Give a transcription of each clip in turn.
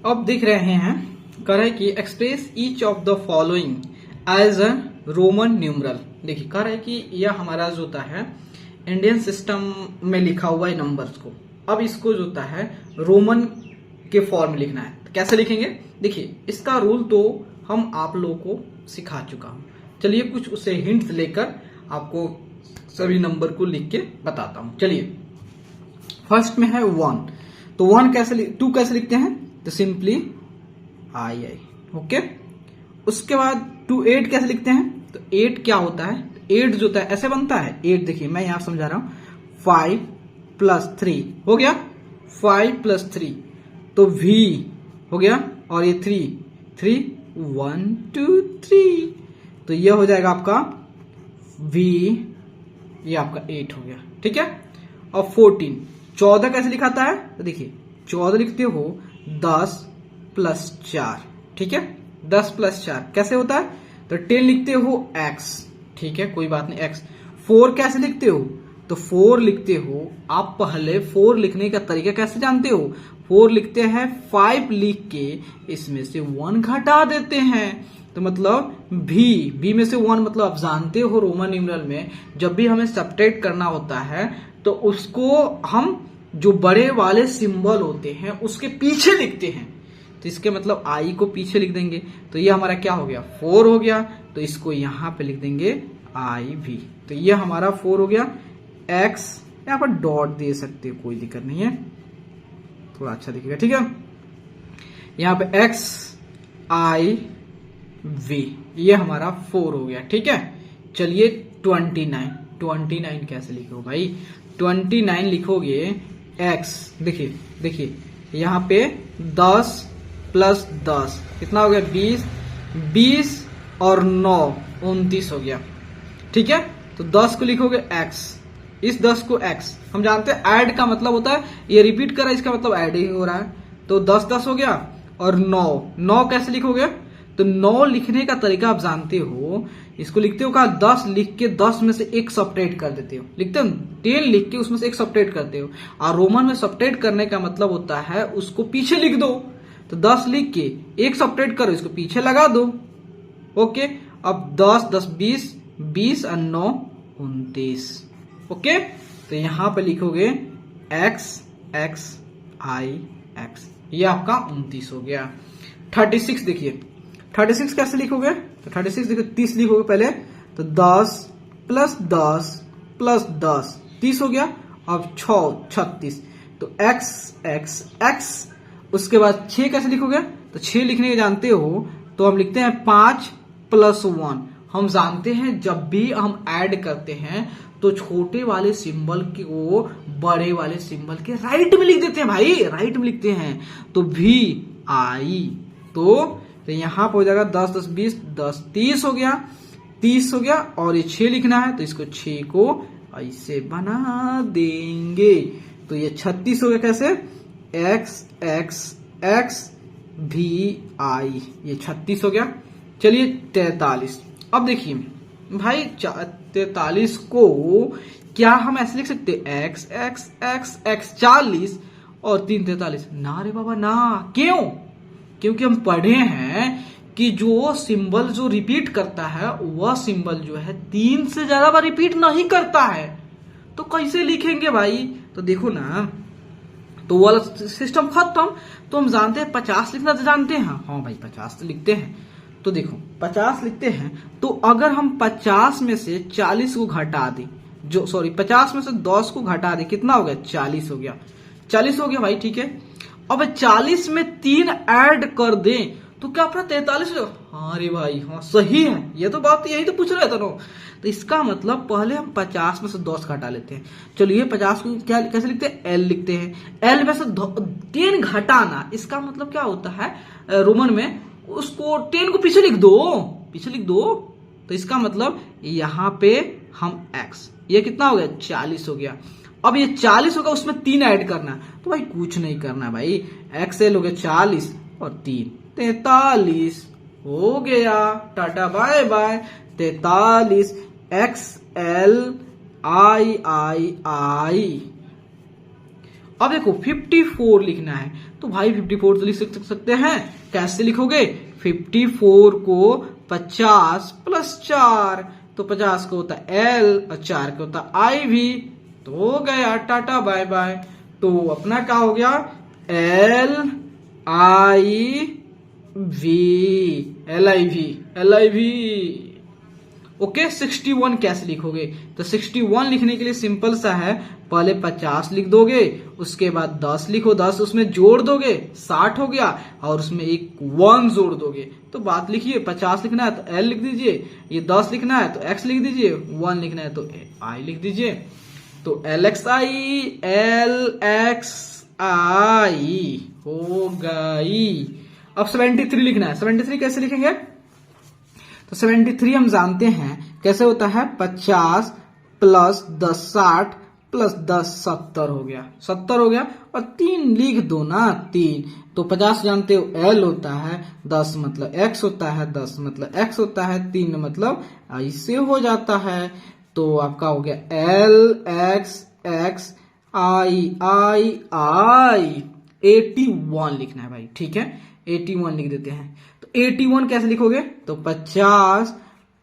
अब दिख रहे हैं कह रहा है कि express each of the following as a Roman numeral. देखिए कह रहा है कि यह हमारा जो होता है इंडियन सिस्टम में लिखा हुआ है नंबर्स को, अब इसको जो होता है रोमन के फॉर्म में लिखना है। तो कैसे लिखेंगे? देखिए इसका रूल तो हम आप लोगों को सिखा चुका हूं। चलिए कुछ उसे हिंट्स लेकर आपको सभी नंबर को लिख के बताता हूं। चलिए फर्स्ट में है 1, तो 1 कैसे 2 कैसे लिखते हैं? तो सिंपली आई ओके। उसके बाद 2 8 कैसे लिखते हैं? तो 8 क्या होता है? 8 जो होता है ऐसे बनता है 8, देखिए मैं यहां समझा रहा हूं 5 + 3 हो गया, 5 + 3 तो V हो गया, और ये 3 1 2 3 तो ये हो जाएगा आपका V, ये आपका 8 हो गया, ठीक है। और 14 कैसे लिखाता है? तो देखिए 14 लिखते हो 10 + 4, ठीक है। 10 + 4 कैसे होता है? तो 10 लिखते हो X, ठीक है कोई बात नहीं X। 4 कैसे लिखते हो? तो 4 लिखते हो, आप पहले 4 लिखने का तरीका कैसे जानते हो? 4 लिखते हैं 5 लिख के इसमें से 1 घटा देते हैं, तो मतलब भी में से 1, मतलब आप जानते हो रोमन न्यूमरल में जब भी हमें सब्ट्रैक्ट करना होता है तो उसको हम जो बड़े वाले सिंबल होते हैं उसके पीछे लिखते हैं, तो इसके मतलब आई को पीछे लिख देंगे, तो ये हमारा क्या हो गया 4 हो गया, तो इसको यहां पे लिख देंगे IV, तो ये हमारा 4 हो गया। X यहां पर डॉट दे सकते हो, कोई दिक्कत नहीं है, थोड़ा अच्छा दिखेगा, ठीक है। यहां पे XIV ये हमारा 4 हो गया, ठीक है। चलिए 29 कैसे लिखोगे भाई? 29 लिखोगे X, देखिए यहां पे 10 + 10 कितना हो गया 20 और 9 29 हो गया, ठीक है। तो 10 को लिखोगे X, इस 10 को X, हम जानते हैं ऐड का मतलब होता है ये रिपीट कर रहा है, इसका मतलब ऐड ही हो रहा है, तो 10 हो गया। और 9 कैसे लिखोगे? तो 9 लिखने का तरीका आप जानते हो, इसको लिखते हो कहा 10 लिख के 10 में से 1 सब्ट्रैक्ट कर देते हो, लिखते हो 10 लिख के उसमें से 1 सब्ट्रैक्ट करते हो, और रोमन में सब्ट्रैक्ट करने का मतलब होता है उसको पीछे लिख दो, तो 10 लिख के 1 सब्ट्रैक्ट करो, इसको पीछे लगा दो, ओके। अब 10 20 और 9 29, ओके। तो यहां पे लिखोगे XXIX, ये आपका 29 हो गया। 36 देखिए 36 कैसे लिखोगे? तो 36 देखिए 30 लिखोगे पहले, तो 10 + 10 + 10 30 हो गया। अब 6 36, तो XXX। उसके बाद 6 कैसे लिखोगे? तो 6 लिखने के जानते हो, तो हम लिखते हैं 5 + 1। हम जानते हैं जब भी हम ऐड करते हैं तो छोटे वाले सिंबल को बड़े वाले सिंबल के राइट में लिख देते हैं भाई, राइट में लिखते हैं, तो VI, तो यहां पर हो जाएगा 10 10 20 10 30 हो गया, 30 हो गया। और ये 6 लिखना है तो इसको 6 को ऐसे बना देंगे, तो ये 36 हो गया। कैसे? XXX VI, ये 36 हो गया। चलिए 43, अब देखिए भाई 43 को क्या हम ऐसे लिख सकते XXXX 40 और 3 43? ना रे बाबा ना, क्यों? क्योंकि हम पढ़े हैं कि जो सिंबल जो रिपीट करता है वह सिंबल जो है 3 से ज्यादा बार रिपीट नहीं करता है, तो कैसे लिखेंगे भाई? तो देखो ना, तो वाला सिस्टम खत्म। तो हम जानते हैं 50 लिखना तो जानते हैं, हाँ भाई 50 तो लिखते हैं। तो देखो 50 लिखते हैं, तो अगर हम 50 में से 40 को घटा दें, 50 में से 10 को घटा दें, कितना हो गया? 40 हो गया, 40 हो गया भाई, ठीक है। अब 40 में 3 ऐड कर दें तो क्या अपना 43 हो जाएगा? हाँ रे भाई हाँ सही है, ये तो बात यही तो पूछ रहे थे ना। तो इसका मतलब पहले हम 50 में से 10 घटा लेते हैं। चलिए 50 को क्या कैसे लिखते हैं? L लिखते हैं। L में से 10 घटाना, इसका मतलब क्या होता है रोमन में? उसको 10 को पीछे लिख दो, तो इसका मतलब यहां पे हम X, ये कितना हो गया? 40 हो गया। अब ये 40 होगा, उसमें 3 ऐड करना है, तो भाई कुछ नहीं करना भाई, XL हो गया 40 और 3 43 हो गया, टाटा बाय बाय। 43 XLII। अब देखो 54 लिखना है, तो भाई 54 तो लिख सकते हैं। कैसे लिखोगे? 54 को 50 प्लस 4, तो 50 को होता है एल और 4 को होता है आई भी। तो हो गया, टाटा बाय बाय। तो अपना क्या हो गया? L I V, L I V. Okay, 61 कैसे लिखोगे? तो 61 लिखने के लिए सिंपल सा है, पहले 50 लिख दोगे, उसके बाद 10 लिखो, 10 उसमें जोड़ दोगे 60 हो गया, और उसमें एक 1 जोड़ दोगे। तो बात लिखिए, 50 लिखना है तो एल लिख दीजिए, ये 10 लिखना है तो एक्स लिख दीजिए, 1 लिखना है तो आई लिख दीजिए। तो एल एक्स आई हो गई। अब 73 लिखना है। 73 कैसे लिखेंगे? तो 73 हम जानते हैं कैसे होता है, 50 प्लस 10 60 प्लस 10 70 हो गया, 70 हो गया, और 3 लिख दो ना, 3। तो 50 जानते हो एल होता है, 10 मतलब एक्स होता है, 10 मतलब एक्स होता है, 3 मतलब ऐसे हो जाता है। तो आपका हो गया एल एक्स एक्स आई आई आई। 81 लिखना है भाई, ठीक है, 81 लिख देते हैं। तो 81 कैसे लिखोगे? तो 50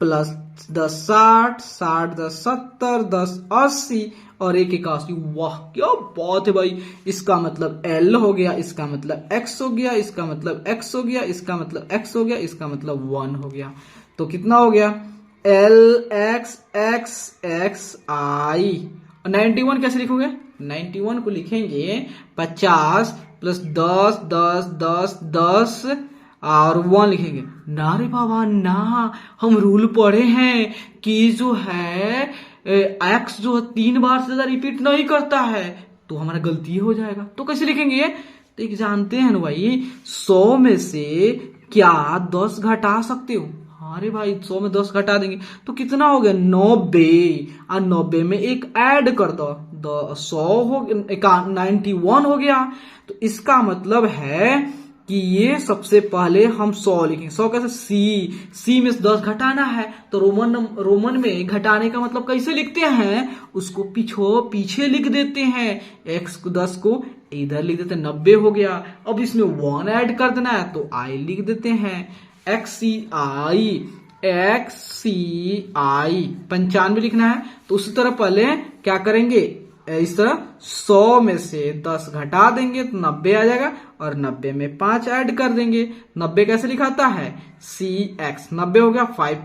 प्लस 10 60, 60 10 70, 10 80 और 1 81। वाह क्या बात है भाई! इसका मतलब L हो गया, इसका मतलब X हो गया, इसका मतलब X हो गया, इसका मतलब X हो गया, इसका मतलब 1 हो गया। तो कितना हो गया? L X X X I। 91 कैसे लिखोगे? 91 को लिखेंगे 50 प्लस 10 10 10 10 और 1 लिखेंगे। ना रे बाबा ना, हम रूल पढ़े हैं कि जो है एक्स जो है 3 बार से ज्यादा रिपीट नहीं करता है, तो हमारा गलती हो जाएगा। तो कैसे लिखेंगे ये? तो एक जानते हैं ना भाई, 100 में से क्या 10 घटा सकते हो? अरे भाई 100 में 10 घटा देंगे तो कितना हो गया? 90। और 90 में एक ऐड कर दो, 100 हो गया, 91 हो गया। तो इसका मतलब है कि ये सबसे पहले हम 100 लिखेंगे। 100 कैसे? सी में 10 घटाना है, तो रोमन में घटाने का मतलब कैसे लिखते हैं? उसको पीछे लिख देते हैं। x को 10 को इधर लिख देते हैं, 90 हो गया। अब इसमें 1 ऐड कर देना है तो i लिख देते हैं, XCI 95 लिखना है। तो उसी तरह पहले क्या करेंगे, इस तरह 100 में से 10 घटा देंगे तो 90 आ जाएगा, और 90 में 5 ऐड कर देंगे। 90 कैसे लिखाता है? CX, 90 हो गया 5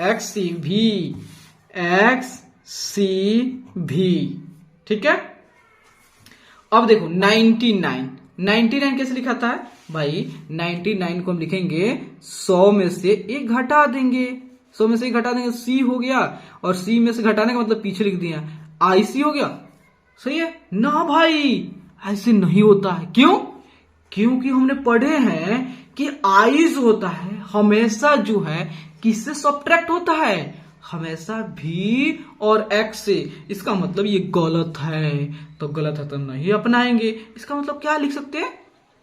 XCV, ठीक है। अब देखो 99 कैसे लिखाता है भाई? 99 को हम लिखेंगे 100 में से 1 घटा देंगे, 100 में से 1 घटा देंगे, C हो गया, और C में से घटाने का मतलब पीछे लिख दिया, IC हो गया। सही है ना भाई? ऐसे नहीं होता है। क्यों? क्योंकि हमने पढ़े हैं कि आइज होता है हमेशा जो है किससे सब्ट्रैक्ट होता है? हमेशा भी और x से। इसका मतलब ये गलत है, तो गलत है तो नहीं अपनाएंगे। इसका मतलब क्या लिख सकते हैं?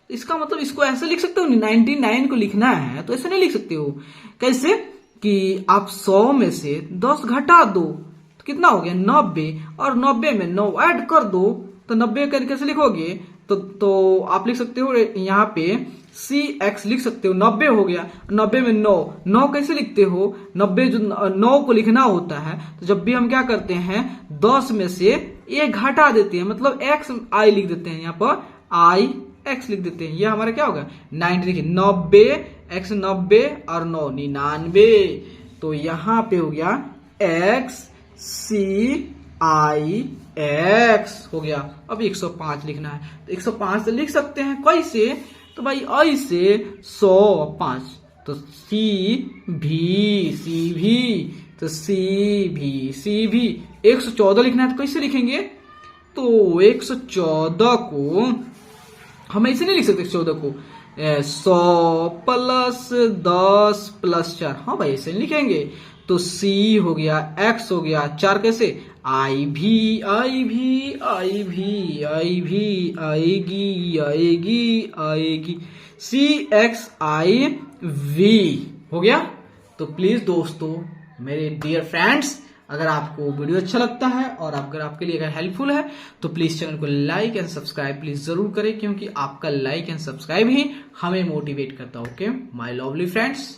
इसका मतलब इसको ऐसे लिख सकते हो, 99 को लिखना है तो ऐसे नहीं लिख सकते हो। कैसे? कि आप 100 में से 10 घटा दो तो कितना हो गया? 90, और 90 में 9 ऐड कर दो तो 90 करके कैसे लिखोगे? तो आप लिख सकते हो यहाँ पे CX लिख सकते हो, 90 हो गया। 90 में 9 कैसे लिखते हो? 90 जो 9 को लिखना होता है, तो जब भी हम क्या करते हैं 10 में से 1 घटा देते हैं, मतलब x I लिख देते हैं, यहाँ पर I x लिख देते हैं। ये हमारा क्या होगा? 90 लिखिए, 90 x 90 और 9 99। तो यहाँ पे हो गया XCIX हो गया। अब 105 लिखना है, तो 105 से लिख सकते हैं। कैसे? तो भाई ऐसे 105, तो C भी 114 लिखना है, तो कैसे लिखेंगे? तो 114 को हम ऐसे नहीं लिख सकते, 114 को 100 प्लस 10 प्लस 4, हाँ भाई ऐसे लिखेंगे। तो C हो गया, X हो गया, 4 कैसे? I भी आएगी CXIV हो गया। तो प्लीज दोस्तों, मेरे डियर फ्रेंड्स, अगर आपको वीडियो अच्छा लगता है और अगर आपके लिए अगर हेल्पफुल है तो प्लीज चैनल को लाइक एंड सब्सक्राइब प्लीज जरूर करें, क्योंकि आपका लाइक एंड सब्सक्राइब ही हमें मोटिवेट करता है। Okay my lovely friends.